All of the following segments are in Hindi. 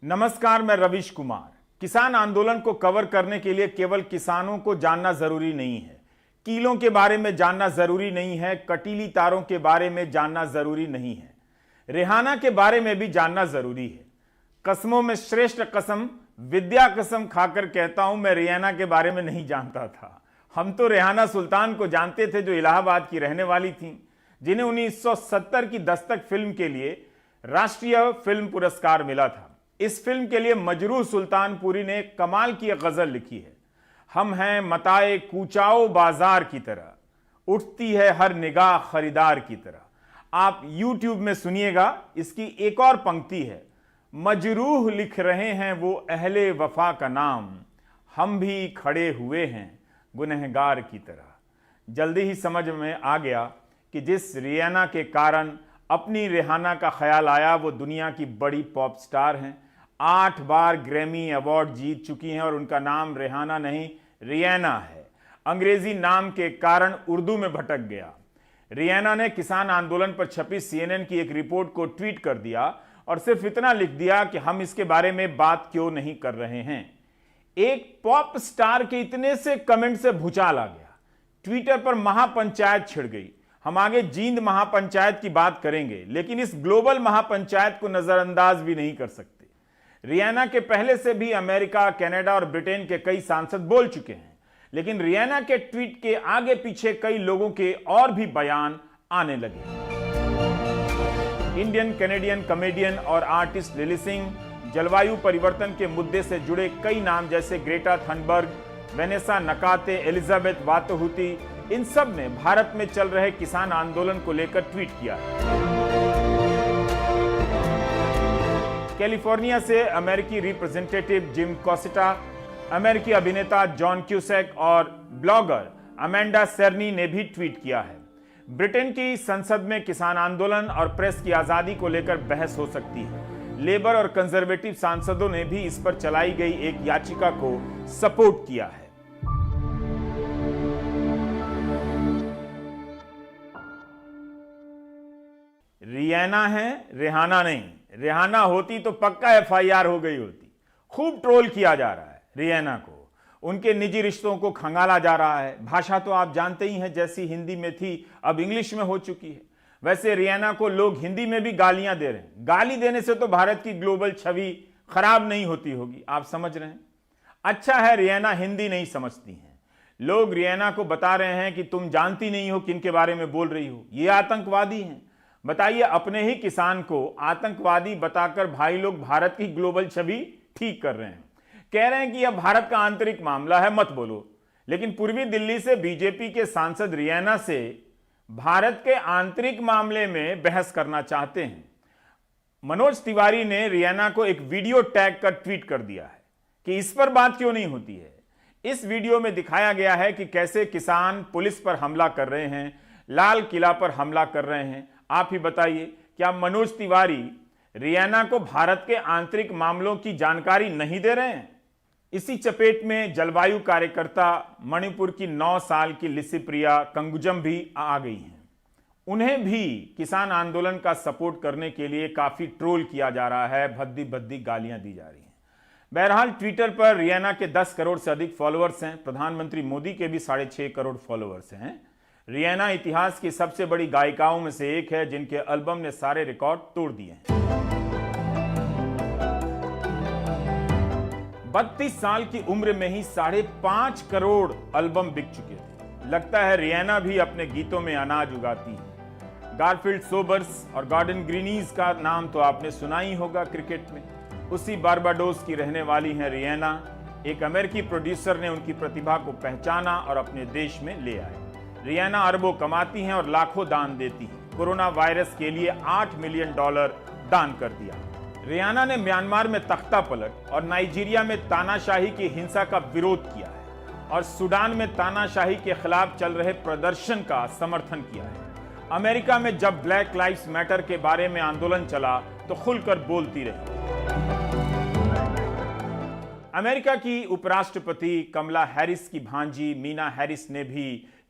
नमस्कार, मैं रविश कुमार। किसान आंदोलन को कवर करने के लिए केवल किसानों को जानना जरूरी नहीं है, कीलों के बारे में जानना जरूरी नहीं है, कटीली तारों के बारे में जानना जरूरी नहीं है, रेहाना के बारे में भी जानना जरूरी है। कसमों में श्रेष्ठ कसम, विद्या कसम खाकर कहता हूं, मैं रेहाना के बारे में नहीं जानता था। हम तो रेहाना सुल्तान को जानते थे जो इलाहाबाद की रहने वाली थीं, जिन्हें 1970 की दस्तक फिल्म के लिए राष्ट्रीय फिल्म पुरस्कार मिला था। इस फिल्म के लिए मजरूह सुल्तानपुरी ने कमाल की एक गजल लिखी है। हम हैं मताए कूचाओ बाजार की तरह, उठती है हर निगाह खरीदार की तरह। आप YouTube में सुनिएगा, इसकी एक और पंक्ति है, मजरूह लिख रहे हैं वो अहले वफा का नाम, हम भी खड़े हुए हैं गुनहगार की तरह। जल्दी ही समझ में आ गया कि जिस रियाना के कारण अपनी रेहाना का ख्याल आया, वो दुनिया की बड़ी पॉप स्टार हैं। 8 बार ग्रैमी अवार्ड जीत चुकी हैं और उनका नाम रेहाना नहीं, रियाना है। अंग्रेजी नाम के कारण उर्दू में भटक गया। रियाना ने किसान आंदोलन पर छपी CNN की एक रिपोर्ट को ट्वीट कर दिया और सिर्फ इतना लिख दिया कि हम इसके बारे में बात क्यों नहीं कर रहे हैं। एक पॉप स्टार के इतने से कमेंट से भूचाल आ गया। ट्विटर पर महापंचायत छिड़ गई। हम आगे जींद महापंचायत की बात करेंगे, लेकिन इस ग्लोबल महापंचायत को नजरअंदाज भी नहीं कर सकते। रियाना के पहले से भी अमेरिका, कनाडा और ब्रिटेन के कई सांसद बोल चुके हैं, लेकिन रियाना के ट्वीट के आगे पीछे कई लोगों के और भी बयान आने लगे। इंडियन कैनेडियन कॉमेडियन और आर्टिस्ट लिली सिंह, जलवायु परिवर्तन के मुद्दे से जुड़े कई नाम जैसे Greta Thunberg, Vanessa Nakate, Elizabeth Wathuti, इन सब ने भारत में चल रहे किसान आंदोलन को लेकर ट्वीट किया है। कैलिफोर्निया से अमेरिकी रिप्रेजेंटेटिव जिम कोसिटा, अमेरिकी अभिनेता जॉन क्यूसेक और ब्लॉगर अमेंडा सेर्नी ने भी ट्वीट किया है। ब्रिटेन की संसद में किसान आंदोलन और प्रेस की आजादी को लेकर बहस हो सकती है। लेबर और कंजर्वेटिव सांसदों ने भी इस पर चलाई गई एक याचिका को सपोर्ट किया है। रियाना है, रेहाना नहीं। रेहाना होती तो पक्का FIR हो गई होती। खूब ट्रोल किया जा रहा है रियाना को, उनके निजी रिश्तों को खंगाला जा रहा है। भाषा तो आप जानते ही हैं, जैसी हिंदी में थी अब इंग्लिश में हो चुकी है। वैसे रियाना को लोग हिंदी में भी गालियां दे रहे हैं। गाली देने से तो भारत की ग्लोबल छवि खराब नहीं होती होगी, आप समझ रहे हैं। अच्छा है रियाना हिंदी नहीं समझती हैं। लोग रियाना को बता रहे हैं कि तुम जानती नहीं हो किन के बारे में बोल रही हो, ये आतंकवादी हैं। बताइए, अपने ही किसान को आतंकवादी बताकर भाई लोग भारत की ग्लोबल छवि ठीक कर रहे हैं। कह रहे हैं कि यह भारत का आंतरिक मामला है, मत बोलो। लेकिन पूर्वी दिल्ली से बीजेपी के सांसद रियाना से भारत के आंतरिक मामले में बहस करना चाहते हैं। मनोज तिवारी ने रियाना को एक वीडियो टैग कर ट्वीट कर दिया है कि इस पर बात क्यों नहीं होती है। इस वीडियो में दिखाया गया है कि कैसे किसान पुलिस पर हमला कर रहे हैं, लाल किला पर हमला कर रहे हैं। आप ही बताइए, क्या मनोज तिवारी रियाना को भारत के आंतरिक मामलों की जानकारी नहीं दे रहे हैं? इसी चपेट में जलवायु कार्यकर्ता मणिपुर की 9 साल की लिसिप्रिया कंगुजम भी आ गई हैं। उन्हें भी किसान आंदोलन का सपोर्ट करने के लिए काफी ट्रोल किया जा रहा है, भद्दी भद्दी गालियां दी जा रही हैं। बहरहाल ट्विटर पर रियाना के 10 करोड़ से अधिक फॉलोअर्स हैं। प्रधानमंत्री मोदी के भी 6.5 करोड़ फॉलोअर्स हैं। रियाना इतिहास की सबसे बड़ी गायिकाओं में से एक है, जिनके एल्बम ने सारे रिकॉर्ड तोड़ दिए हैं। 32 साल की उम्र में ही 5.5 करोड़ एल्बम बिक चुके थे। लगता है रियाना भी अपने गीतों में अनाज उगाती है। गारफील्ड सोबर्स और गॉर्डन ग्रीनीज का नाम तो आपने सुना ही होगा क्रिकेट में। उसी बारबाडोस की रहने वाली हैं रियाना। एक अमेरिकी प्रोड्यूसर ने उनकी प्रतिभा को पहचाना और अपने देश में ले आए। रियाना अरबों कमाती हैं और लाखों दान देती हैं। कोरोना वायरस के लिए $8 मिलियन दान कर दिया। रियाना ने म्यांमार में तख्ता पलट और नाइजीरिया में तानाशाही की हिंसा का विरोध किया है और सूडान में तानाशाही के खिलाफ चल रहे प्रदर्शन का समर्थन किया है। अमेरिका में जब ब्लैक लाइव्स मैटर के बारे में आंदोलन चला तो खुलकर बोलती रही। अमेरिका की उपराष्ट्रपति कमला हैरिस की भांजी मीना हैरिस ने भी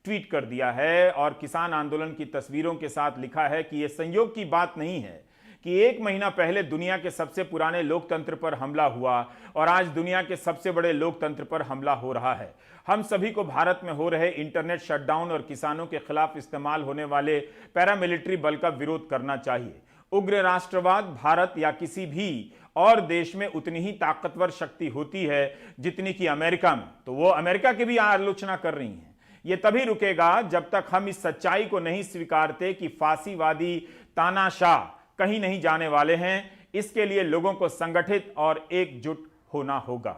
ट्वीट कर दिया है और किसान आंदोलन की तस्वीरों के साथ लिखा है कि यह संयोग की बात नहीं है कि एक महीना पहले दुनिया के सबसे पुराने लोकतंत्र पर हमला हुआ और आज दुनिया के सबसे बड़े लोकतंत्र पर हमला हो रहा है। हम सभी को भारत में हो रहे इंटरनेट शटडाउन और किसानों के खिलाफ इस्तेमाल होने वाले पैरामिलिट्री बल का विरोध करना चाहिए। उग्र राष्ट्रवाद भारत या किसी भी और देश में उतनी ही ताकतवर शक्ति होती है जितनी कि अमेरिका में, तो वो अमेरिका की भी आलोचना कर रही हैं। ये तभी रुकेगा जब तक हम इस सच्चाई को नहीं स्वीकारते कि फांसीवादी तानाशाह कहीं नहीं जाने वाले हैं। इसके लिए लोगों को संगठित और एकजुट होना होगा।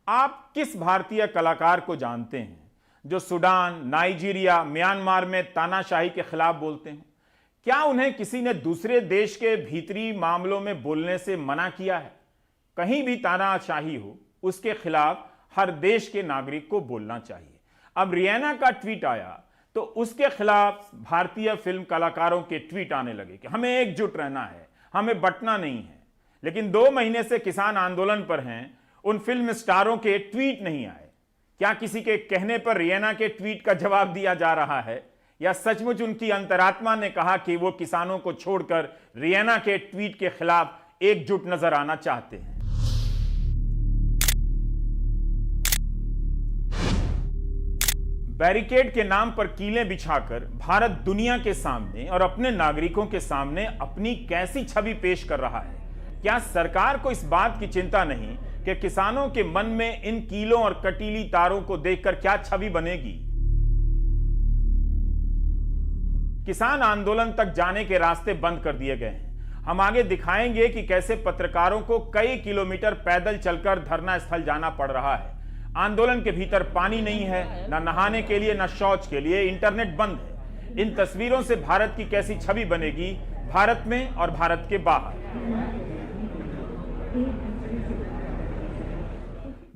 आप किस भारतीय कलाकार को जानते हैं जो सूडान, नाइजीरिया, म्यांमार में तानाशाही के खिलाफ बोलते हैं? क्या उन्हें किसी ने दूसरे देश के भीतरी मामलों में बोलने से मना किया है? कहीं भी तानाशाही हो, उसके खिलाफ हर देश के नागरिक को बोलना चाहिए। अब रियाना का ट्वीट आया तो उसके खिलाफ भारतीय फिल्म कलाकारों के ट्वीट आने लगे कि हमें एकजुट रहना है, हमें बंटना नहीं है। लेकिन 2 महीने से किसान आंदोलन पर हैं, उन फिल्म स्टारों के ट्वीट नहीं आए। क्या किसी के कहने पर रियाना के ट्वीट का जवाब दिया जा रहा है, या सचमुच उनकी अंतरात्मा ने कहा कि वो किसानों को छोड़कर रियाना के ट्वीट के खिलाफ एकजुट नजर आना चाहते हैं? बैरिकेड के नाम पर कीलें बिछाकर भारत दुनिया के सामने और अपने नागरिकों के सामने अपनी कैसी छवि पेश कर रहा है? क्या सरकार को इस बात की चिंता नहीं कि किसानों के मन में इन कीलों और कटीली तारों को देखकर क्या छवि बनेगी? किसान आंदोलन तक जाने के रास्ते बंद कर दिए गए हैं। हम आगे दिखाएंगे कि कैसे पत्रकारों को कई किलोमीटर पैदल चलकर धरना स्थल जाना पड़ रहा है। आंदोलन के भीतर पानी नहीं है, ना नहाने के लिए, ना शौच के लिए, इंटरनेट बंद है। इन तस्वीरों से भारत की कैसी छवि बनेगी भारत में और भारत के बाहर?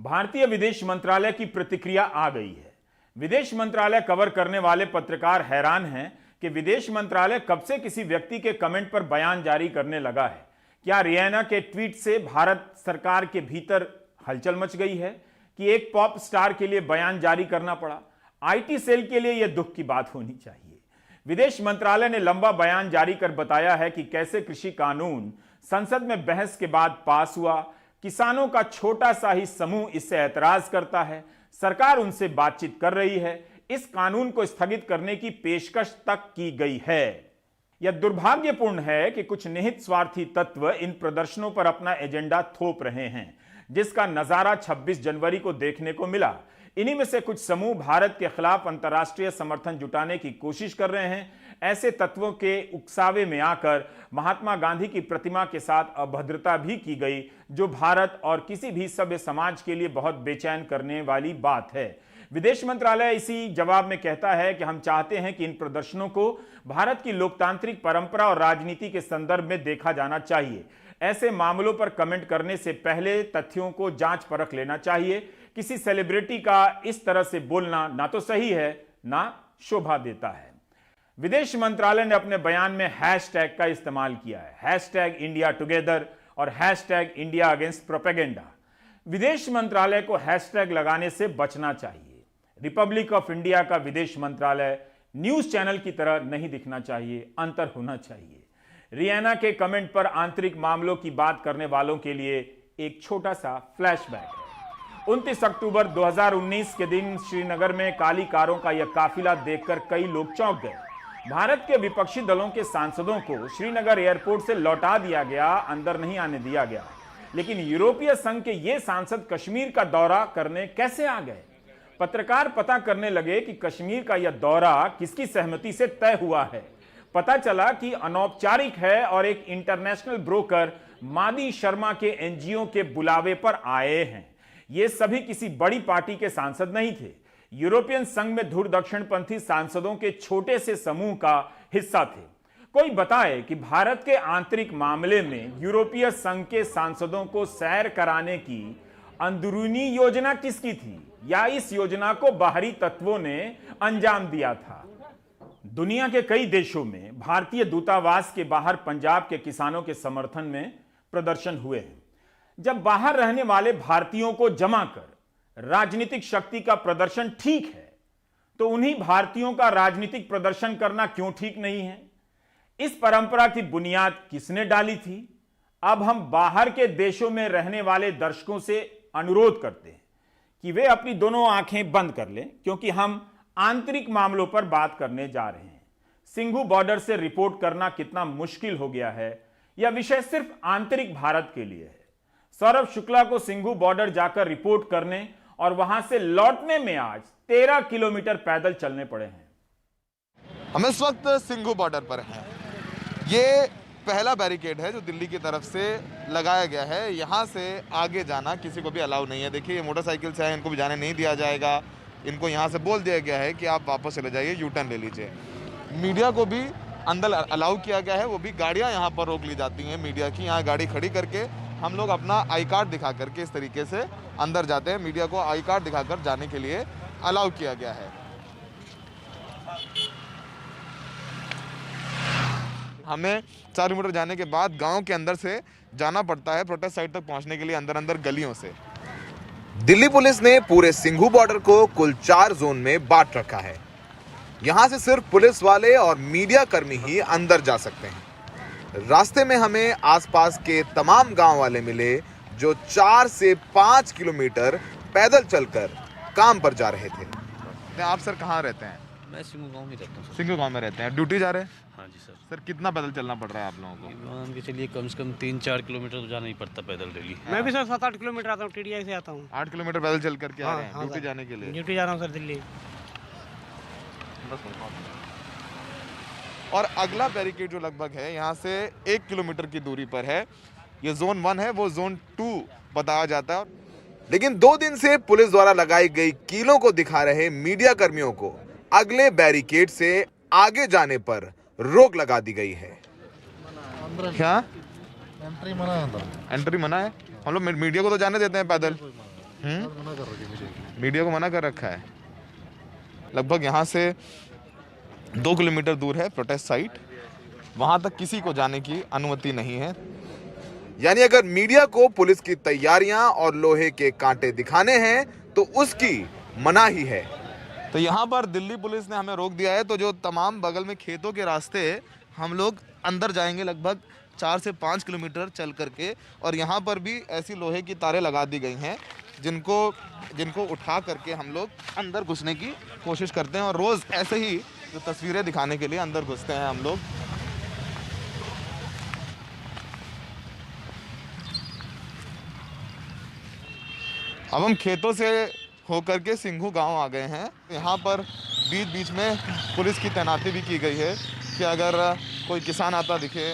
भारतीय विदेश मंत्रालय की प्रतिक्रिया आ गई है। विदेश मंत्रालय कवर करने वाले पत्रकार हैरान हैं कि विदेश मंत्रालय कब से किसी व्यक्ति के कमेंट पर बयान जारी करने लगा है। क्या रियाना के ट्वीट से भारत सरकार के भीतर हलचल मच गई है कि एक पॉप स्टार के लिए बयान जारी करना पड़ा? आईटी सेल के लिए यह दुख की बात होनी चाहिए। विदेश मंत्रालय ने लंबा बयान जारी कर बताया है कि कैसे कृषि कानून संसद में बहस के बाद पास हुआ। किसानों का छोटा सा ही समूह इससे ऐतराज करता है। सरकार उनसे बातचीत कर रही है। इस कानून को स्थगित करने की पेशकश तक की गई है। यह दुर्भाग्यपूर्ण है कि कुछ निहित स्वार्थी तत्व इन प्रदर्शनों पर अपना एजेंडा थोप रहे हैं, जिसका नजारा 26 जनवरी को देखने को मिला। इन्हीं में से कुछ समूह भारत के खिलाफ अंतर्राष्ट्रीय समर्थन जुटाने की कोशिश कर रहे हैं। ऐसे तत्वों के उकसावे में आकर महात्मा गांधी की प्रतिमा के साथ अभद्रता भी की गई, जो भारत और किसी भी सभ्य समाज के लिए बहुत बेचैन करने वाली बात है। विदेश मंत्रालय इसी जवाब में कहता है कि हम चाहते हैं कि इन प्रदर्शनों को भारत की लोकतांत्रिक परंपरा और राजनीति के संदर्भ में देखा जाना चाहिए। ऐसे मामलों पर कमेंट करने से पहले तथ्यों को जांच परख लेना चाहिए। किसी सेलिब्रिटी का इस तरह से बोलना ना तो सही है, ना शोभा देता है। विदेश मंत्रालय ने अपने बयान में हैशटैग का इस्तेमाल किया है, हैशटैग इंडिया टुगेदर और हैशटैग इंडिया अगेंस्ट प्रोपेगेंडा। विदेश मंत्रालय को हैशटैग लगाने से बचना चाहिए। रिपब्लिक ऑफ इंडिया का विदेश मंत्रालय न्यूज चैनल की तरह नहीं दिखना चाहिए, अंतर होना चाहिए। रियाना के कमेंट पर आंतरिक मामलों की बात करने वालों के लिए एक छोटा सा फ्लैशबैक है। 29 अक्टूबर 2019 के दिन श्रीनगर में काली कारों का यह काफिला देखकर कई लोग चौंक गए। भारत के विपक्षी दलों के सांसदों को श्रीनगर एयरपोर्ट से लौटा दिया गया, अंदर नहीं आने दिया गया। लेकिन यूरोपीय संघ के ये सांसद कश्मीर का दौरा करने कैसे आ गए? पत्रकार पता करने लगे कि कश्मीर का यह दौरा किसकी सहमति से तय हुआ है। पता चला कि अनौपचारिक है और एक इंटरनेशनल ब्रोकर मादी शर्मा के एनजीओ के बुलावे पर आए हैं। ये सभी किसी बड़ी पार्टी के सांसद नहीं थे। यूरोपियन संघ में धुर दक्षिणपंथी सांसदों के छोटे से समूह का हिस्सा थे। कोई बताए कि भारत के आंतरिक मामले में यूरोपीय संघ के सांसदों को सैर कराने की अंदरूनी योजना किसकी थी, या इस योजना को बाहरी तत्वों ने अंजाम दिया था? दुनिया के कई देशों में भारतीय दूतावास के बाहर पंजाब के किसानों के समर्थन में प्रदर्शन हुए हैं। जब बाहर रहने वाले भारतीयों को जमा कर राजनीतिक शक्ति का प्रदर्शन ठीक है, तो उन्हीं भारतीयों का राजनीतिक प्रदर्शन करना क्यों ठीक नहीं है? इस परंपरा की बुनियाद किसने डाली थी? अब हम बाहर के देशों में रहने वाले दर्शकों से अनुरोध करते हैं कि वे अपनी दोनों आंखें बंद कर लें, क्योंकि हम आंतरिक मामलों पर बात करने जा रहे हैं। सिंघू बॉर्डर से रिपोर्ट करना कितना मुश्किल हो गया है, यह विषय सिर्फ आंतरिक भारत के लिए है। सौरभ शुक्ला को सिंघू बॉर्डर जाकर रिपोर्ट करने और वहां से लौटने में आज 13 किलोमीटर पैदल चलने पड़े हैं। हम इस वक्त सिंघू बॉर्डर पर हैं। ये पहला बैरिकेड है जो दिल्ली की तरफ से लगाया गया है। यहाँ से आगे जाना किसी को भी अलाउ नहीं है। देखिए, ये मोटरसाइकिल से हैं, इनको भी जाने नहीं दिया जाएगा। इनको यहाँ से बोल दिया गया है कि आप वापस चले जाइए, यू टर्न ले लीजिए। मीडिया को भी अंदर अलाउ किया गया है। वो भी गाड़ियाँ यहाँ पर रोक ली जाती हैं मीडिया की। यहाँ गाड़ी खड़ी करके हम लोग अपना आई कार्ड दिखा करके इस तरीके से अंदर जाते हैं। मीडिया को आई कार्ड दिखाकर जाने के लिए अलाउ किया गया है। हमें 4 किलोमीटर जाने के बाद गांव के अंदर से जाना पड़ता है प्रोटेस्ट साइट तक पहुंचने के लिए, अंदर अंदर गलियों से। दिल्ली पुलिस ने पूरे सिंघू बॉर्डर को कुल 4 जोन में बांट रखा है। यहां से सिर्फ पुलिस वाले और मीडिया कर्मी ही अंदर जा सकते हैं। रास्ते में हमें आसपास के तमाम गांव वाले मिले जो 4 से 5 किलोमीटर पैदल चलकर काम पर जा रहे थे। आप सर कहाँ रहते हैं? मैं सिंघू गांव में रहता हूँ। सिंघू गांव में रहते हैं, ड्यूटी जा रहे हैं? हाँ जी सर। सर कितना पैदल चलना पड़ रहा है आप लोगों को? मान के चलिए कम से कम 3-4 किलोमीटर तो जाना ही पड़ता पैदल डेली। मैं भी सर 7-8 किलोमीटर आता हूँ, टीडीआई से आता हूँ। 8 किलोमीटर पैदल चल करके आ हाँ, रहे हैं हाँ ड्यूटी सर। जाने के लिए? ड्यूटी जा रहा हूँ सर दिल्ली। और अगला बैरिकेड जो लगभग है यहाँ से 1 किलोमीटर की दूरी पर है। ये जोन 1 है, वो जोन 2 बताया जाता है। लेकिन 2 दिन से पुलिस द्वारा लगाई गई कीलों को दिखा रहे मीडिया कर्मियों को अगले बैरिकेड से आगे जाने पर रोक लगा दी गई है। क्या एंट्री मना है? एंट्री मना है? हम लोग मीडिया को तो जाने देते हैं पैदल। मीडिया को मना कर रखा है। लगभग यहाँ से 2 किलोमीटर दूर है प्रोटेस्ट साइट, वहां तक किसी को जाने की अनुमति नहीं है। यानी अगर मीडिया को पुलिस की तैयारियां और लोहे के कांटे दिखाने हैं तो उसकी मनाही है। तो यहाँ पर दिल्ली पुलिस ने हमें रोक दिया है। तो जो तमाम बगल में खेतों के रास्ते हम लोग अंदर जाएंगे लगभग 4 से 5 किलोमीटर चल करके, और यहाँ पर भी ऐसी लोहे की तारें लगा दी गई हैं जिनको उठा करके हम लोग अंदर घुसने की कोशिश करते हैं। और रोज़ ऐसे ही जो तस्वीरें दिखाने के लिए अंदर घुसते हैं हम लोग। अब हम खेतों से होकर के सिंघू गांव आ गए हैं। यहाँ पर बीच बीच में पुलिस की तैनाती भी की गई है कि अगर कोई किसान आता दिखे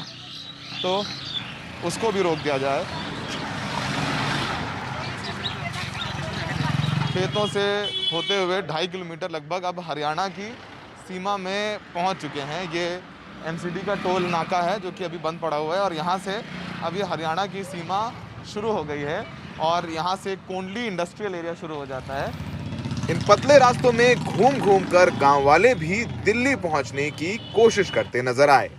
तो उसको भी रोक दिया जाए। खेतों से होते हुए 2.5 किलोमीटर लगभग अब हरियाणा की सीमा में पहुंच चुके हैं। ये एमसीडी का टोल नाका है जो कि अभी बंद पड़ा हुआ है, और यहाँ से अब ये हरियाणा की सीमा शुरू हो गई है और यहाँ से कोंडली इंडस्ट्रियल एरिया शुरू हो जाता है। इन पतले रास्तों में घूम घूम कर गाँव वाले भी दिल्ली पहुंचने की कोशिश करते नजर आए।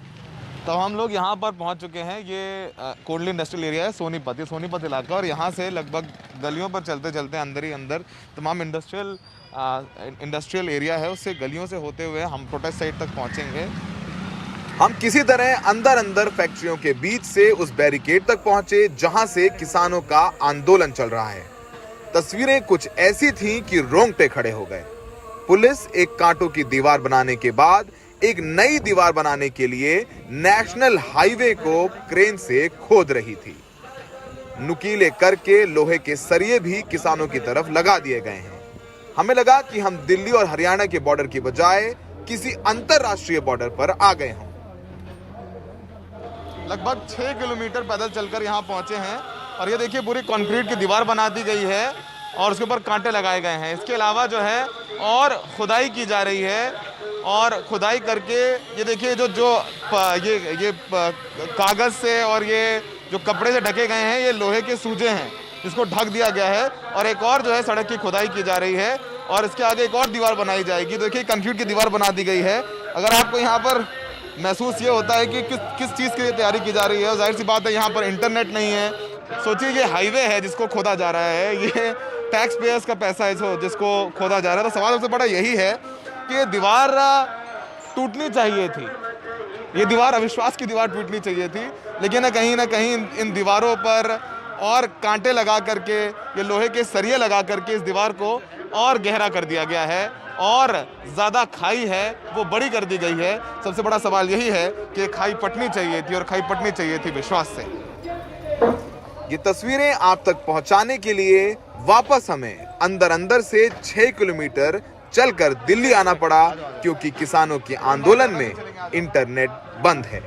तो हम लोग यहाँ पर पहुँच चुके हैं। ये कोंडली इंडस्ट्रियल एरिया है, सोनीपत इलाका, और यहाँ से लगभग गलियों पर चलते चलते अंदर ही अंदर तमाम इंडस्ट्रियल एरिया है, उससे गलियों से होते हुए हम प्रोटेस्ट साइट तक पहुँचेंगे। हम किसी तरह अंदर फैक्ट्रियों के बीच से उस बैरिकेड तक पहुंचे जहां से किसानों का आंदोलन चल रहा है। तस्वीरें कुछ ऐसी थीं कि रोंगटे खड़े हो गए। पुलिस एक कांटों की दीवार बनाने के बाद एक नई दीवार बनाने के लिए नेशनल हाईवे को क्रेन से खोद रही थी। नुकीले करके लोहे के सरिये भी किसानों की तरफ लगा दिए गए हैं। हमें लगा कि हम दिल्ली और हरियाणा के बॉर्डर की बजाय किसी अंतरराष्ट्रीय बॉर्डर पर आ गए हों। लगभग 6 किलोमीटर पैदल चलकर यहाँ पहुँचे हैं, और ये देखिए पूरी कंक्रीट की दीवार बना दी गई है और उसके ऊपर कांटे लगाए गए हैं। इसके अलावा जो है और खुदाई की जा रही है, और खुदाई करके ये देखिए ये कागज़ से और ये जो कपड़े से ढके गए हैं, ये लोहे के सूजे हैं जिसको ढक दिया गया है। और एक और जो है सड़क की खुदाई की जा रही है, और इसके आगे एक और दीवार बनाई जाएगी। देखिए कंक्रीट की दीवार बना दी गई है। अगर आपको यहाँ पर महसूस ये होता है कि किस चीज़ के लिए तैयारी की जा रही है, जाहिर सी बात है यहाँ पर इंटरनेट नहीं है। सोचिए ये हाईवे है जिसको खोदा जा रहा है, ये टैक्स पेयर्स का पैसा है जिसको खोदा जा रहा है। तो सवाल सबसे बड़ा यही है कि ये दीवार टूटनी चाहिए थी, ये दीवार अविश्वास की दीवार टूटनी चाहिए थी, लेकिन ना कहीं इन दीवारों पर और कांटे लगा करके, ये लोहे के सरिये लगा करके इस दीवार को और गहरा कर दिया गया है और ज़्यादा खाई है वो बड़ी कर दी गई है। सबसे बड़ा सवाल यही है कि खाई पटनी चाहिए थी और खाई पटनी चाहिए थी विश्वास से। ये तस्वीरें आप तक पहुंचाने के लिए वापस हमें अंदर से 6 किलोमीटर चलकर दिल्ली आना पड़ा, क्योंकि किसानों के आंदोलन में इंटरनेट बंद है।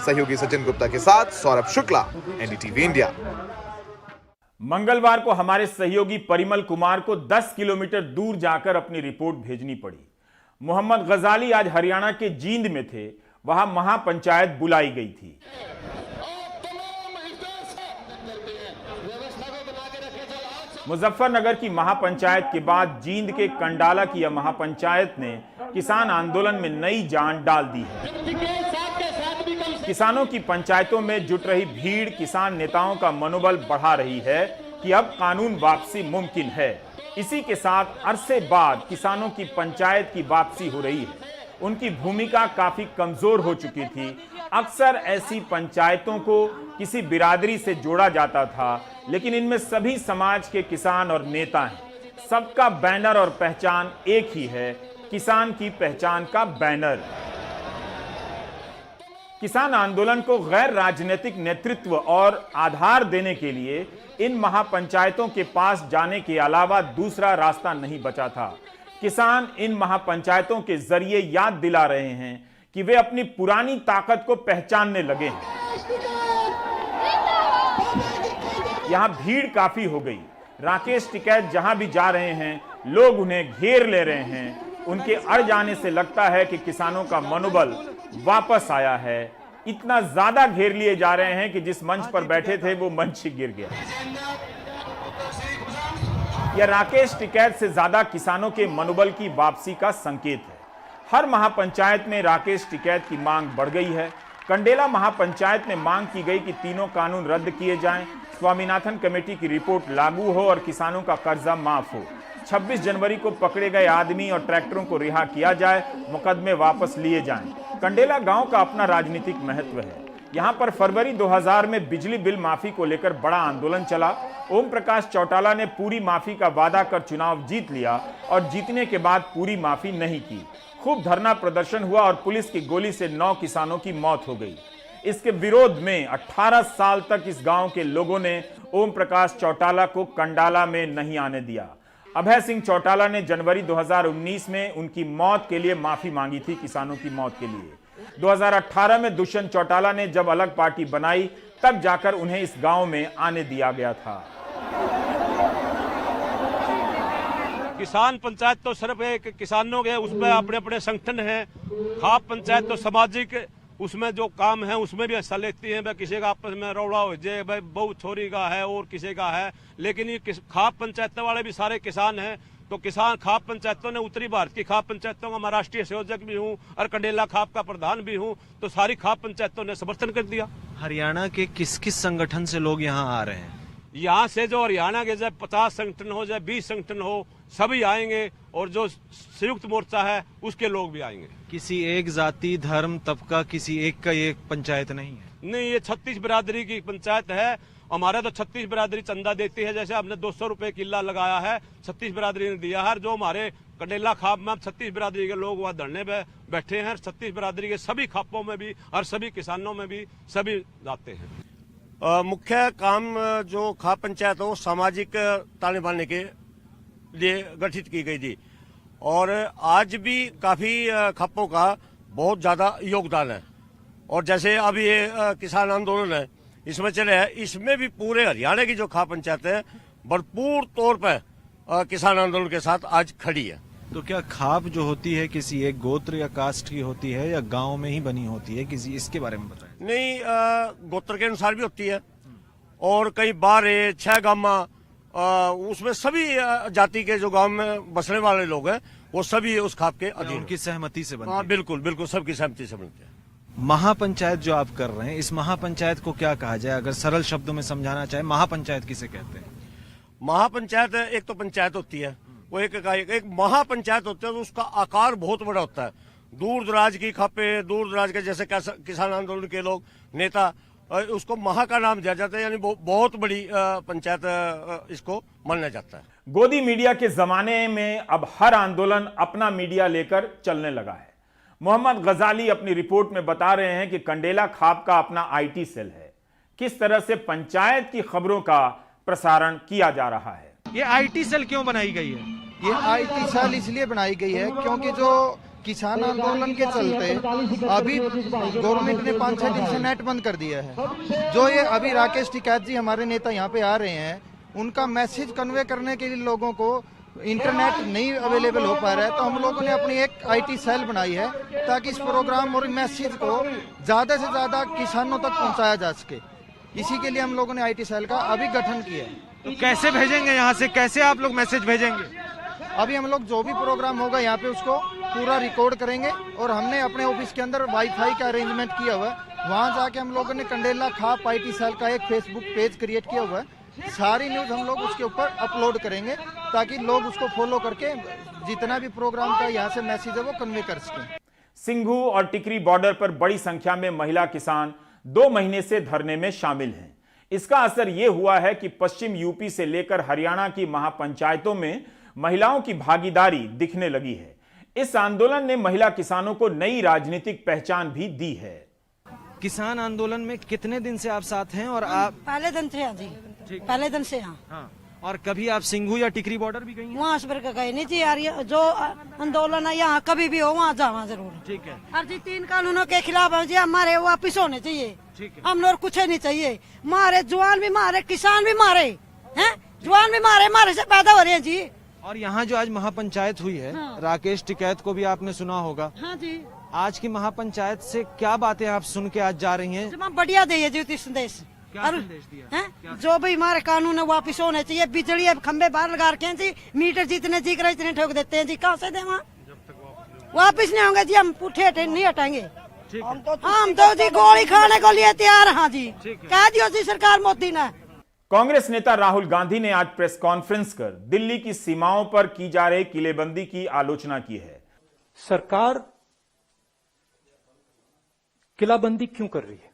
सहयोगी सचिन गुप्ता के साथ सौरभ शुक्ला, एनडीटीवी इंडिया। मंगलवार को हमारे सहयोगी परिमल कुमार को 10 किलोमीटर दूर जाकर अपनी रिपोर्ट भेजनी पड़ी। मोहम्मद गजाली आज हरियाणा के जींद में थे, वहां महापंचायत बुलाई गई थी। मुजफ्फरनगर की महापंचायत के बाद जींद के कंडाला की यह महापंचायत ने किसान आंदोलन में नई जान डाल दी है। किसानों की पंचायतों में जुट रही भीड़ किसान नेताओं का मनोबल बढ़ा रही है कि अब कानून वापसी मुमकिन है। इसी के साथ अरसे बाद किसानों की पंचायत की वापसी हो रही है। उनकी भूमिका काफी कमजोर हो चुकी थी। अक्सर ऐसी पंचायतों को किसी बिरादरी से जोड़ा जाता था, लेकिन इनमें सभी समाज के किसान और नेता हैं। सबका बैनर और पहचान एक ही है, किसान की पहचान का बैनर। किसान आंदोलन को गैर राजनीतिक नेतृत्व और आधार देने के लिए इन महापंचायतों के पास जाने के अलावा दूसरा रास्ता नहीं बचा था। किसान इन महापंचायतों के जरिए याद दिला रहे हैं कि वे अपनी पुरानी ताकत को पहचानने लगे हैं। यहां भीड़ काफी हो गई। राकेश टिकैत जहां भी जा रहे हैं, लोग उन्हें घेर ले रहे हैं। उनके अड़ जाने से लगता है कि किसानों का मनोबल वापस आया है। इतना ज्यादा घेर लिए जा रहे हैं कि जिस मंच पर बैठे थे वो मंच ही गिर गया। यह राकेश टिकैत से ज्यादा किसानों के मनोबल की वापसी का संकेत है। हर महापंचायत में राकेश टिकैत की मांग बढ़ गई है। कंडेला महापंचायत में मांग की गई कि तीनों कानून रद्द किए जाएं, स्वामीनाथन कमेटी की रिपोर्ट लागू हो और किसानों का कर्जा माफ हो। 26 जनवरी को पकड़े गए आदमी और ट्रैक्टरों को रिहा किया जाए, मुकदमे वापस लिए जाएं। कंडेला गांव का अपना राजनीतिक महत्व है। यहां पर फरवरी 2000 में बिजली बिल माफी को लेकर बड़ा आंदोलन चला। ओम प्रकाश चौटाला ने पूरी माफी का वादा कर चुनाव जीत लिया और जीतने के बाद पूरी माफी नहीं की। खूब धरना प्रदर्शन हुआ और पुलिस की गोली से 9 किसानों की मौत हो गई। इसके विरोध में 18 साल तक इस गांव के लोगों ने ओम प्रकाश चौटाला को कंडाला में नहीं आने दिया। अभय सिंह चौटाला ने जनवरी 2019 में उनकी मौत के लिए माफी मांगी थी, किसानों की मौत के लिए। 2018 में दुष्यंत चौटाला ने जब अलग पार्टी बनाई, तब जाकर उन्हें इस गांव में आने दिया गया था। किसान पंचायत तो सिर्फ एक किसानों के, उसमें अपने अपने संगठन हैं। खाप पंचायत तो सामाजिक, उसमें जो काम है उसमें भी हिस्सा लेती है। भाई किसी का आपस में रौड़ा हो जाए, भाई बहु छोरी का है और किसी का है, लेकिन ये खाप पंचायतों वाले भी सारे किसान हैं। तो किसान खाप पंचायतों ने, उत्तरी भारत की खाप पंचायतों का मैं राष्ट्रीय संयोजक भी हूँ और कंडेला खाप का प्रधान भी हूँ, तो सारी खाप पंचायतों ने समर्थन कर दिया। हरियाणा के किस किस संगठन से लोग यहाँ आ रहे हैं? यहाँ से जो हरियाणा के चाहे 50 संगठन हो, चाहे 20 संगठन हो, सभी आएंगे और जो संयुक्त मोर्चा है उसके लोग भी आएंगे। किसी एक जाति, धर्म, तबका, किसी एक का ये पंचायत नहीं है? नहीं, ये 36 बिरादरी की पंचायत है। हमारे तो 36 बिरादरी चंदा देती है। जैसे हमने 200 रुपए किला लगाया है, 36 बिरादरी ने दिया है। जो हमारे कंडेला खाप में 36 बिरादरी के लोग वहाँ धरने पे बैठे हैं। 36 बिरादरी के सभी खापों में भी और सभी किसानों में भी सभी जाते हैं। मुख्य काम जो खाप पंचायत हो, सामाजिक ताने बाने के लिए गठित की गई थी और आज भी काफी खापों का बहुत ज्यादा योगदान है। और जैसे अब ये किसान आंदोलन है, इसमें चले हैं, इसमें भी पूरे हरियाणा की जो खाप पंचायत है भरपूर तौर पर किसान आंदोलन के साथ आज खड़ी है। तो क्या खाप जो होती है किसी एक गोत्र या कास्ट की होती है या गांव में ही बनी होती है किसी, इसके बारे में बताएं। नहीं, गोत्र के अनुसार भी होती है और कई 12, 6 गामा, उसमें सभी जाति के जो गांव में बसने वाले लोग हैं वो सभी उस खाप के अधीन, उनकी सहमति से बनती है। बिल्कुल बिल्कुल, सबकी सहमति से बनते हैं। महापंचायत जो आप कर रहे हैं, इस महापंचायत को क्या कहा जाए? अगर सरल शब्दों में समझाना चाहे, महापंचायत किसे कहते हैं? महापंचायत एक तो पंचायत होती है, वो एक महापंचायत होती है तो उसका आकार बहुत बड़ा होता है। दूर दराज की खपे, दूर दराज के जैसे किसान आंदोलन के लोग नेता, उसको महा का नाम दिया जाता है, यानी बहुत बड़ी पंचायत इसको माना जाता है। गोदी मीडिया के जमाने में अब हर आंदोलन अपना मीडिया लेकर चलने लगा है। मोहम्मद गजाली अपनी रिपोर्ट में बता रहे हैं कि कंडेला खाप का अपना आईटी सेल है। किस तरह से पंचायत की खबरों का प्रसारण किया जा रहा है। ये आईटी सेल क्यों बनाई गई है? ये आईटी सेल इसलिए बनाई गई है क्योंकि जो किसान आंदोलन के चलते अभी गवर्नमेंट ने 5-6 दिन से नेट बंद कर दिया है। जो ये अभी राकेश टिकैत जी हमारे नेता यहाँ पे आ रहे हैं, उनका मैसेज कन्वे करने के लिए लोगों को इंटरनेट नहीं अवेलेबल हो पा रहा है, तो हम लोगों ने अपनी एक आईटी सेल बनाई है ताकि इस प्रोग्राम और मैसेज को ज्यादा से ज्यादा किसानों तक पहुंचाया जा सके। इसी के लिए हम लोगों ने आईटी सेल का अभी गठन किया है। तो कैसे भेजेंगे यहाँ से, कैसे आप लोग मैसेज भेजेंगे? अभी हम लोग जो भी प्रोग्राम होगा यहाँ पे उसको पूरा रिकॉर्ड करेंगे और हमने अपने ऑफिस के अंदर वाईफाई का अरेंजमेंट किया हुआ है। वहाँ जाके हम लोगों ने कंडेला खाप आईटी सेल का एक फेसबुक पेज क्रिएट किया हुआ है। सारी न्यूज हम लोग उसके ऊपर अपलोड करेंगे ताकि लोग उसको फॉलो करके जितना भी प्रोग्राम का यहाँ से मैसेज है वो कन्वे कर सकें। सिंघू और टिकरी बॉर्डर पर बड़ी संख्या में महिला किसान 2 महीने से धरने में शामिल हैं। इसका असर यह हुआ है कि पश्चिम यूपी से लेकर हरियाणा की महापंचायतों में महिलाओं की भागीदारी दिखने लगी है। इस आंदोलन ने महिला किसानों को नई राजनीतिक पहचान भी दी है। किसान आंदोलन में कितने दिन से आप साथ हैं? और आप पहले दिन से जी, पहले दिन से यहाँ। हाँ। और कभी आप सिंघू या टिकरी बॉर्डर भी गई हैं? वहाँ पर गए नहीं जी यार, जो आंदोलन है यहाँ कभी भी हो वहाँ जावा जरूर। ठीक है। और जी 3 कानूनों के खिलाफ जी हमारे वापिस होने चाहिए। ठीक है। हम लोग कुछ नहीं चाहिए। मारे जवान भी मारे, किसान भी मारे हैं, जवान भी मारे, मारे से पैदा हो रहे हैं जी। और यहाँ जो आज महापंचायत हुई है, हाँ। राकेश टिकैत को भी आपने सुना होगा। हाँ जी। आज की महापंचायत से क्या बातें आप सुन के आज जा रही हैं? बढ़िया दिए जी संदेश। क्या संदेश दिया? है जो भी हमारे कानून है वापिस होने चाहिए। बिजली अब खंबे बाहर लगा रखे हैं जी, मीटर जितने जी करे इतने ठोक देते हैं जी। कहाँ से दे वापिस नहीं होंगे जी, हम पुठे नहीं हटेंगे। हम तो जी गोली खाने को लिए तैयार। हाँ जी, कह दियो जी सरकार मोदी ने। कांग्रेस नेता राहुल गांधी ने आज प्रेस कॉन्फ्रेंस कर दिल्ली की सीमाओं पर की जा रही किलेबंदी की आलोचना की है। सरकार किलाबंदी क्यों कर रही है?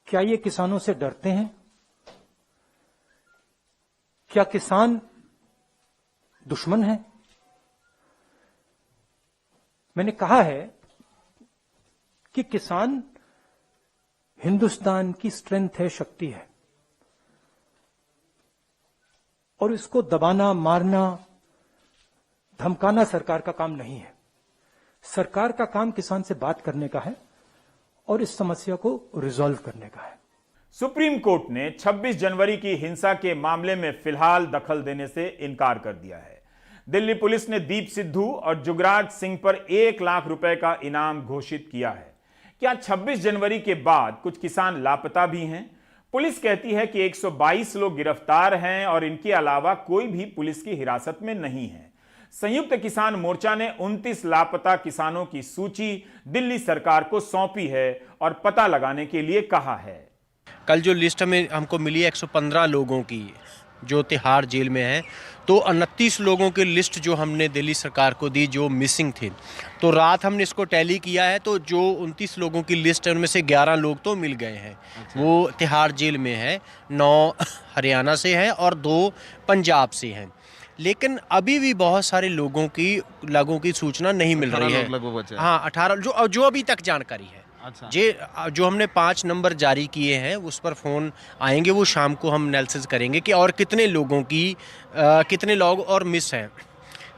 क्या ये किसानों से डरते हैं? क्या किसान दुश्मन है? मैंने कहा है कि किसान हिंदुस्तान की स्ट्रेंथ है, शक्ति है, और इसको दबाना, मारना, धमकाना सरकार का काम नहीं है। सरकार का काम किसान से बात करने का है और इस समस्या को रिजॉल्व करने का है। सुप्रीम कोर्ट ने 26 जनवरी की हिंसा के मामले में फिलहाल दखल देने से इनकार कर दिया है। दिल्ली पुलिस ने दीप सिद्धू और जुगराज सिंह पर 1 लाख रुपए का इनाम घोषित किया है। क्या 26 जनवरी के बाद कुछ किसान लापता भी हैं? पुलिस कहती है कि 122 लोग गिरफ्तार हैं और इनके अलावा कोई भी पुलिस की हिरासत में नहीं है। संयुक्त किसान मोर्चा ने 29 लापता किसानों की सूची दिल्ली सरकार को सौंपी है और पता लगाने के लिए कहा है। कल जो लिस्ट में हमको मिली 115 लोगों की जो तिहाड़ जेल में है, तो 29 लोगों की लिस्ट जो हमने दिल्ली सरकार को दी जो मिसिंग थे, तो रात हमने इसको टैली किया है, तो जो 29 लोगों की लिस्ट है उनमें से 11 लोग तो मिल गए हैं। वो तिहाड़ जेल में है, 9 हरियाणा से हैं और 2 पंजाब से हैं। लेकिन अभी भी बहुत सारे लोगों की सूचना नहीं मिल रही है। हाँ, 18 जो अभी तक जानकारी है। अच्छा। जो हमने 5 नंबर जारी किए हैं उस पर फोन आएंगे, वो शाम को हम एनालिसिस करेंगे कि और कितने लोग और मिस हैं।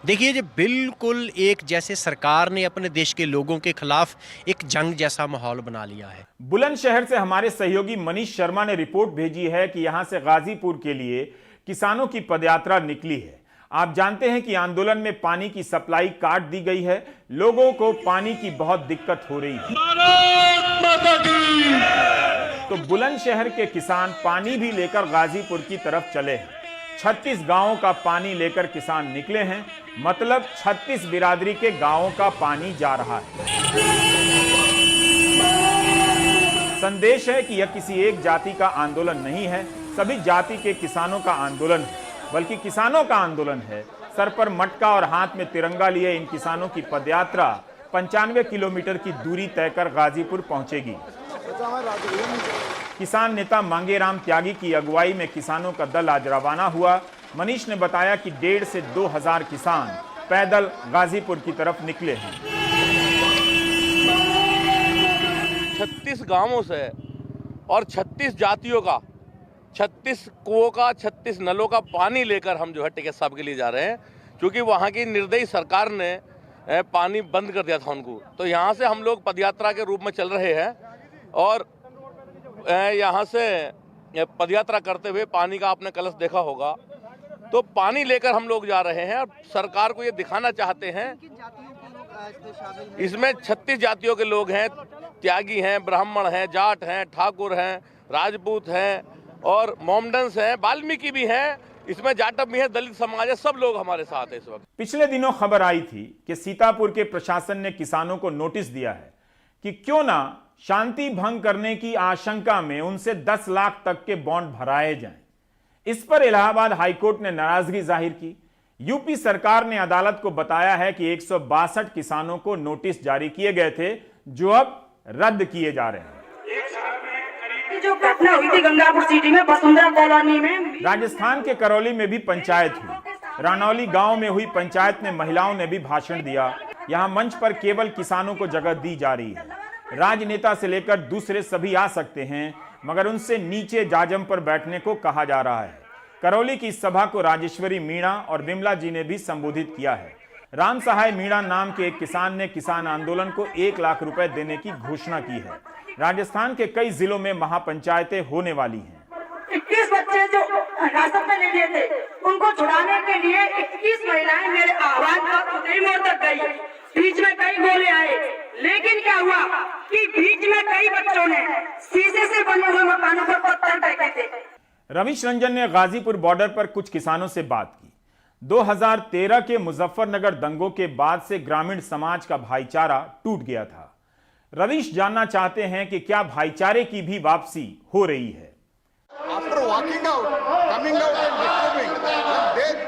देखिए, जो बिल्कुल एक जैसे सरकार ने अपने देश के लोगों के खिलाफ एक जंग जैसा माहौल बना लिया है। बुलंदशहर से हमारे सहयोगी मनीष शर्मा ने रिपोर्ट भेजी है कि यहां से गाजीपुर के लिए किसानों की पदयात्रा निकली है। आप जानते हैं कि आंदोलन में पानी की सप्लाई काट दी गई है। लोगों को पानी की बहुत दिक्कत हो रही है, तो बुलंदशहर के किसान पानी भी लेकर गाजीपुर की तरफ चले हैं। 36 गांवों का पानी लेकर किसान निकले हैं, मतलब 36 बिरादरी के गांवों का पानी जा रहा है। संदेश है कि यह किसी एक जाति का आंदोलन नहीं है, सभी जाति के किसानों का आंदोलन है, बल्कि किसानों का आंदोलन है, सर पर मटका और हाथ में तिरंगा लिए इन किसानों की पदयात्रा 95 किलोमीटर की दूरी तय कर गाजीपुर पहुंचेगी। किसान नेता मांगेराम त्यागी की अगुवाई में किसानों का दल आज रवाना हुआ। मनीष ने बताया कि 1,500 से 2,000 किसान पैदल गाजीपुर की तरफ निकले हैं। 36 गांवों से और 36 जातियों का, 36 कुओं का, 36 नलों का पानी लेकर हम जो है टिकैत साहब के लिए जा रहे हैं, क्योंकि वहाँ की निर्दयी सरकार ने पानी बंद कर दिया था उनको। तो यहाँ से हम लोग पदयात्रा के रूप में चल रहे हैं और यहाँ से पदयात्रा करते हुए पानी का आपने कलश देखा होगा, तो पानी लेकर हम लोग जा रहे हैं और सरकार को ये दिखाना चाहते हैं। इसमें 36 जातियों के लोग हैं, त्यागी हैं, ब्राह्मण हैं, जाट हैं, ठाकुर हैं, राजपूत हैं और मोमडन्स हैं, वाल्मीकि भी हैं, इसमें जाटव भी है, दलित समाज है, सब लोग हमारे साथ हैं इस वक्त। पिछले दिनों खबर आई थी कि सीतापुर के प्रशासन ने किसानों को नोटिस दिया है कि क्यों ना शांति भंग करने की आशंका में उनसे 10 लाख तक के बॉन्ड भराए जाएं। इस पर इलाहाबाद हाईकोर्ट ने नाराजगी जाहिर की। यूपी सरकार ने अदालत को बताया है कि 162 किसानों को नोटिस जारी किए गए थे, जो अब रद्द किए जा रहे हैं। जो घटना हुई थी गंगापुर सिटी में वसुंधरा कॉलोनी में, राजस्थान के करौली में भी पंचायत हुई। रानौली गांव में हुई पंचायत में महिलाओं ने भी भाषण दिया। यहां मंच पर केवल किसानों को जगह दी जा रही है। राजनेता से लेकर दूसरे सभी आ सकते हैं, मगर उनसे नीचे जाजम पर बैठने को कहा जा रहा है। करौली की इस सभा को राजेश्वरी मीणा और विमला जी ने भी संबोधित किया है। राम सहाय मीणा नाम के एक किसान ने किसान आंदोलन को 1 लाख रुपए देने की घोषणा की है। राजस्थान के कई जिलों में महापंचायतें होने वाली हैं। 21 बच्चे जो हिरासत में ले लिए थे, उनको छुड़ाने के लिए 21 महिलाएं मेरे आह्वान पर उतरी मोड़ तक गई। बीच में कई गोले आए, लेकिन क्या हुआ कि बीच में कई बच्चों ने शीशे से बने हुए मकानों पर पत्थर फेंके थे। रवीश रंजन ने गाजीपुर बॉर्डर पर कुछ किसानों से बात की। 2013 के मुजफ्फरनगर दंगों के बाद से ग्रामीण समाज का भाईचारा टूट गया था। रवीश जानना चाहते हैं कि क्या भाईचारे की भी वापसी हो रही है। After walking out, coming out and disturbing,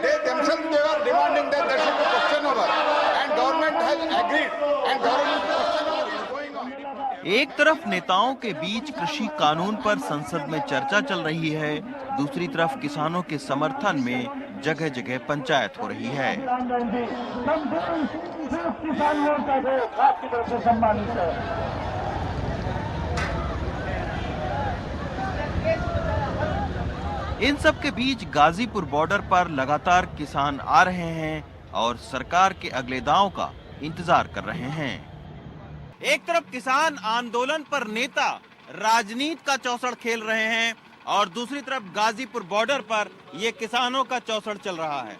they themselves they were demanding that there should be question over, and government has agreed, and government question over is going on. एक तरफ नेताओं के बीच कृषि कानून पर संसद में चर्चा चल रही है, दूसरी तरफ किसानों के समर्थन में जगह जगह पंचायत हो रही है। इन सब के बीच गाजीपुर बॉर्डर पर लगातार किसान आ रहे हैं और सरकार के अगले दांव का इंतजार कर रहे हैं। एक तरफ किसान आंदोलन पर नेता राजनीति का चौसड़ खेल रहे हैं और दूसरी तरफ गाजीपुर बॉर्डर पर ये किसानों का चौसड़ चल रहा है।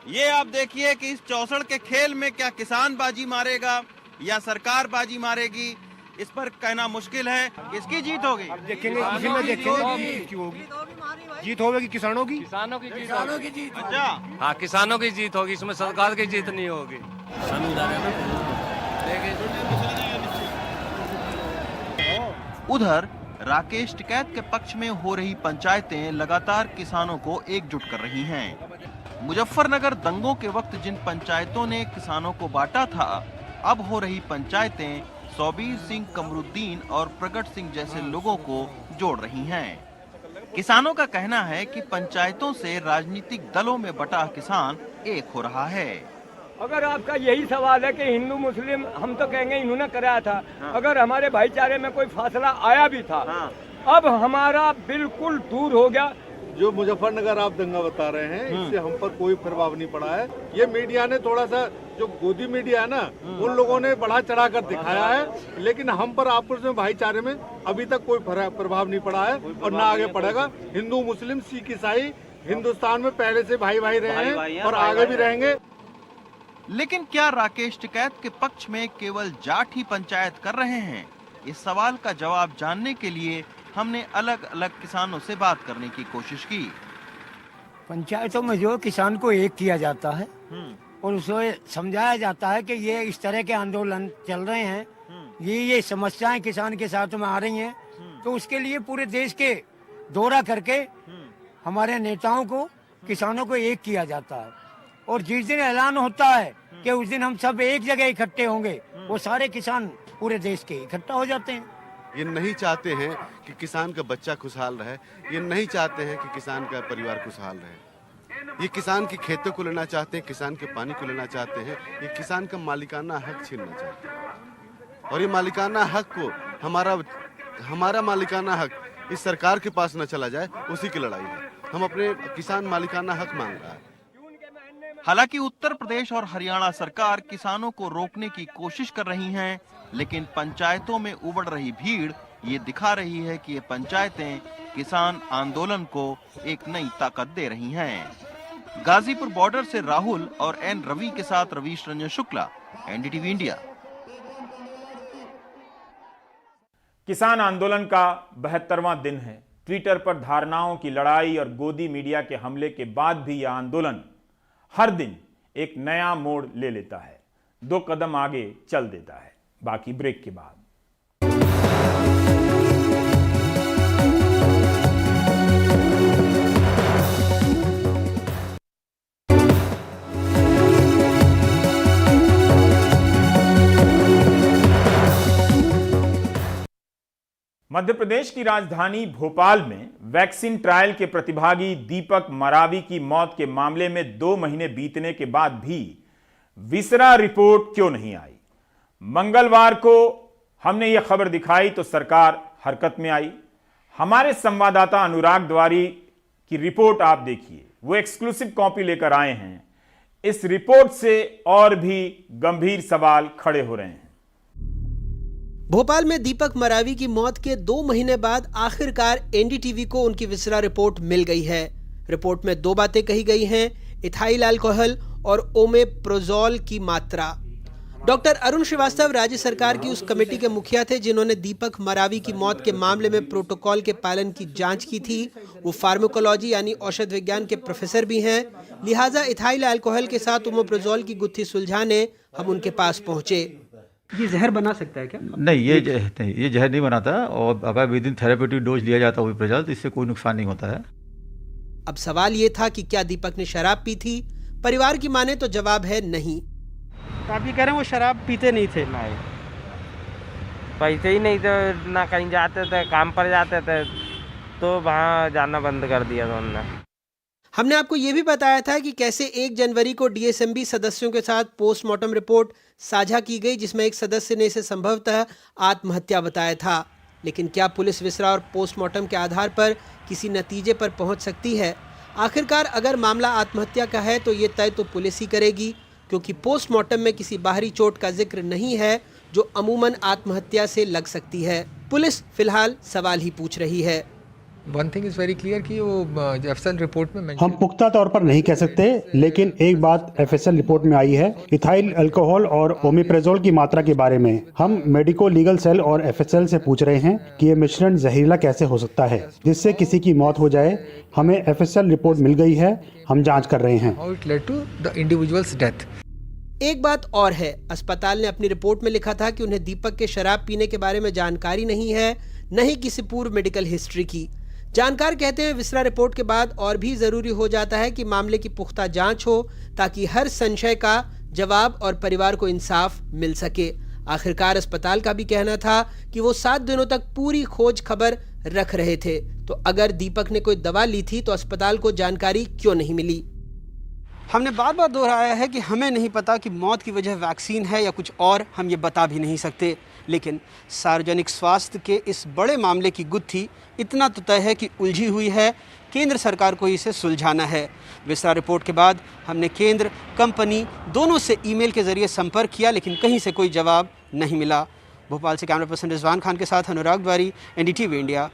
ये आप देखिए कि इस चौसड़ के खेल में क्या किसान बाजी मारेगा या सरकार बाजी मारेगी, इस पर कहना मुश्किल है। किसकी जीत होगी? देखेंगे, इसी में देखेंगे क्यों होगी। जीत होगी किसानों की, किसानों की जीत। अच्छा, हाँ, किसानों की जीत होगी, इसमें सरकार की जीत नहीं होगी। उधर राकेश टिकैत के पक्ष में हो रही पंचायतें लगातार किसानों को एकजुट कर रही हैं। मुजफ्फरनगर दंगों के वक्त जिन पंचायतों ने किसानों को बांटा था, अब हो रही पंचायतें सौबीर सिंह, कमरुद्दीन और प्रगट सिंह जैसे लोगों को जोड़ रही हैं। किसानों का कहना है कि पंचायतों से राजनीतिक दलों में बटा किसान एक हो रहा है। अगर आपका यही सवाल है कि हिंदू मुस्लिम, हम तो कहेंगे इन्होंने कराया था। अगर हमारे भाईचारे में कोई फासला आया भी था, अब हमारा बिल्कुल दूर हो गया। जो मुजफ्फरनगर आप दंगा बता रहे हैं, इससे हम पर कोई प्रभाव नहीं पड़ा है। ये मीडिया ने थोड़ा सा, जो गोदी मीडिया है ना, उन लोगों ने बढ़ा चढ़ा कर दिखाया है, लेकिन हम पर आपस में भाईचारे में अभी तक कोई प्रभाव नहीं पड़ा है और ना आगे पड़ेगा। हिंदू मुस्लिम सिख ईसाई हिंदुस्तान में पहले से भाई भाई रहे हैं और आगे भी रहेंगे। लेकिन क्या राकेश टिकैत के पक्ष में केवल जाट ही पंचायत कर रहे हैं? इस सवाल का जवाब जानने के लिए हमने अलग अलग किसानों से बात करने की कोशिश की। पंचायतों में जो किसान को एक किया जाता है और उसे समझाया जाता है कि ये इस तरह के आंदोलन चल रहे हैं, ये समस्याएं किसान के साथ में आ रही हैं, तो उसके लिए पूरे देश के दौरा करके हमारे नेताओं को, किसानों को एक किया जाता है और जिस दिन ऐलान होता है कि उस दिन हम सब एक जगह इकट्ठे होंगे, वो सारे किसान पूरे देश के इकट्ठा हो जाते हैं। ये नहीं चाहते हैं कि किसान का बच्चा खुशहाल रहे, ये नहीं चाहते हैं कि किसान का परिवार खुशहाल रहे। ये किसान के खेतों को लेना चाहते हैं, किसान के पानी को लेना चाहते हैं, ये किसान का मालिकाना हक छीनना चाहते हैं। और ये मालिकाना हक को हमारा मालिकाना हक इस सरकार के पास न चला जाए, उसी की लड़ाई है। हम अपने किसान मालिकाना हक मांग रहा है। हालांकि उत्तर प्रदेश और हरियाणा सरकार किसानों को रोकने की कोशिश कर रही हैं, लेकिन पंचायतों में उमड़ रही भीड़ ये दिखा रही है कि ये पंचायतें किसान आंदोलन को एक नई ताकत दे रही हैं। गाजीपुर बॉर्डर से राहुल और एन रवि के साथ रवीश रंजन शुक्ला, एनडीटीवी इंडिया। किसान आंदोलन का 72वां दिन है। ट्विटर पर धारणाओं की लड़ाई और गोदी मीडिया के हमले के बाद भी यह आंदोलन हर दिन एक नया मोड़ ले लेता है, 2 कदम आगे चल देता है। बाकी ब्रेक के बाद। मध्य प्रदेश की राजधानी भोपाल में वैक्सीन ट्रायल के प्रतिभागी दीपक मरावी की मौत के मामले में 2 महीने बीतने के बाद भी विसरा रिपोर्ट क्यों नहीं आई? मंगलवार को हमने यह खबर दिखाई तो सरकार हरकत में आई। हमारे संवाददाता अनुराग द्वारी की रिपोर्ट आप देखिए, वो एक्सक्लूसिव कॉपी लेकर आए हैं। इस रिपोर्ट से और भी गंभीर सवाल खड़े हो रहे हैं। भोपाल में दीपक मरावी की मौत के 2 महीने बाद आखिरकार एनडीटीवी को उनकी विसरा रिपोर्ट मिल गई है। रिपोर्ट में 2 बातें कही गई हैं, इथाइल अल्कोहल और ओमेप्रोजोल की मात्रा। डॉक्टर अरुण श्रीवास्तव राज्य सरकार की उस कमेटी के मुखिया थे जिन्होंने दीपक मरावी की मौत के मामले में प्रोटोकॉल के पालन की जांच की थी। वो फार्माकोलॉजी यानी औषध विज्ञान के प्रोफेसर भी हैं, लिहाजा इथाइल अल्कोहल के साथ ओमेप्रोजोल की गुत्थी सुलझाने हम उनके पास पहुंचे। ये जहर बना सकता है क्या? नहीं, ये जहर नहीं बनाता, और अगर विदिन थेरेप्यूटिक डोज लिया जाता है ओमेप्रोजोल तो इससे कोई नुकसान नहीं होता है। अब सवाल ये था कि क्या दीपक ने शराब पी थी? परिवार की माने तो जवाब है नहीं। आप ये कह रहे हैं वो शराब पीते नहीं थे? नहीं, पैसे ही नहीं थे, ना कहीं जाते थे, काम पर जाते थे, तो वहाँ जाना बंद कर दिया था उन्होंने। हमने आपको ये भी बताया था कि कैसे 1 जनवरी को डीएसएमबी सदस्यों के साथ पोस्टमार्टम रिपोर्ट साझा की गई, जिसमें एक सदस्य ने इसे संभवतः आत्महत्या बताया था। लेकिन क्या पुलिस विसरा और पोस्टमार्टम के आधार पर किसी नतीजे पर पहुंच सकती है? आखिरकार अगर मामला आत्महत्या का है तो ये तय तो पुलिस ही करेगी, क्योंकि पोस्टमार्टम में किसी बाहरी चोट का जिक्र नहीं है जो अमूमन आत्महत्या से लग सकती है। पुलिस फिलहाल सवाल ही पूछ रही है। One thing is very clear कि वो एफएसएल रिपोर्ट में हम पुख्ता तौर पर नहीं कह सकते, लेकिन एक बात एफएसएल रिपोर्ट में आई है, इथाइल अल्कोहल और ओमेप्रोजोल की मात्रा के बारे में हम मेडिको लीगल सेल और एफएसएल से पूछ रहे हैं कि ये मिश्रण जहरीला कैसे हो सकता है जिससे किसी की मौत हो जाए। हमें एफएसएल रिपोर्ट मिल गई है, हम जाँच कर रहे हैं। How it led to the individual's death. एक बात और है, अस्पताल ने अपनी रिपोर्ट में लिखा था कि उन्हें दीपक के शराब पीने के बारे में जानकारी नहीं है, न ही किसी पूर्व मेडिकल हिस्ट्री की। जानकार कहते हैं विसरा रिपोर्ट के बाद और भी जरूरी हो जाता है कि मामले की पुख्ता जांच हो, ताकि हर संशय का जवाब और परिवार को इंसाफ मिल सके। आखिरकार अस्पताल का भी कहना था कि वो 7 दिनों तक पूरी खोज खबर रख रहे थे, तो अगर दीपक ने कोई दवा ली थी तो अस्पताल को जानकारी क्यों नहीं मिली? हमने बार बार दोहराया है कि हमें नहीं पता कि मौत की वजह वैक्सीन है या कुछ और, हम ये बता भी नहीं सकते। लेकिन सार्वजनिक स्वास्थ्य के इस बड़े मामले की गुत्थी इतना तो तय है कि उलझी हुई है, केंद्र सरकार को इसे सुलझाना है। विसरा रिपोर्ट के बाद हमने केंद्र, कंपनी दोनों से ईमेल के जरिए संपर्क किया, लेकिन कहीं से कोई जवाब नहीं मिला। भोपाल से कैमरा पर्सन रिजवान खान के साथ अनुराग द्वारी, एनडीटीवी इंडिया।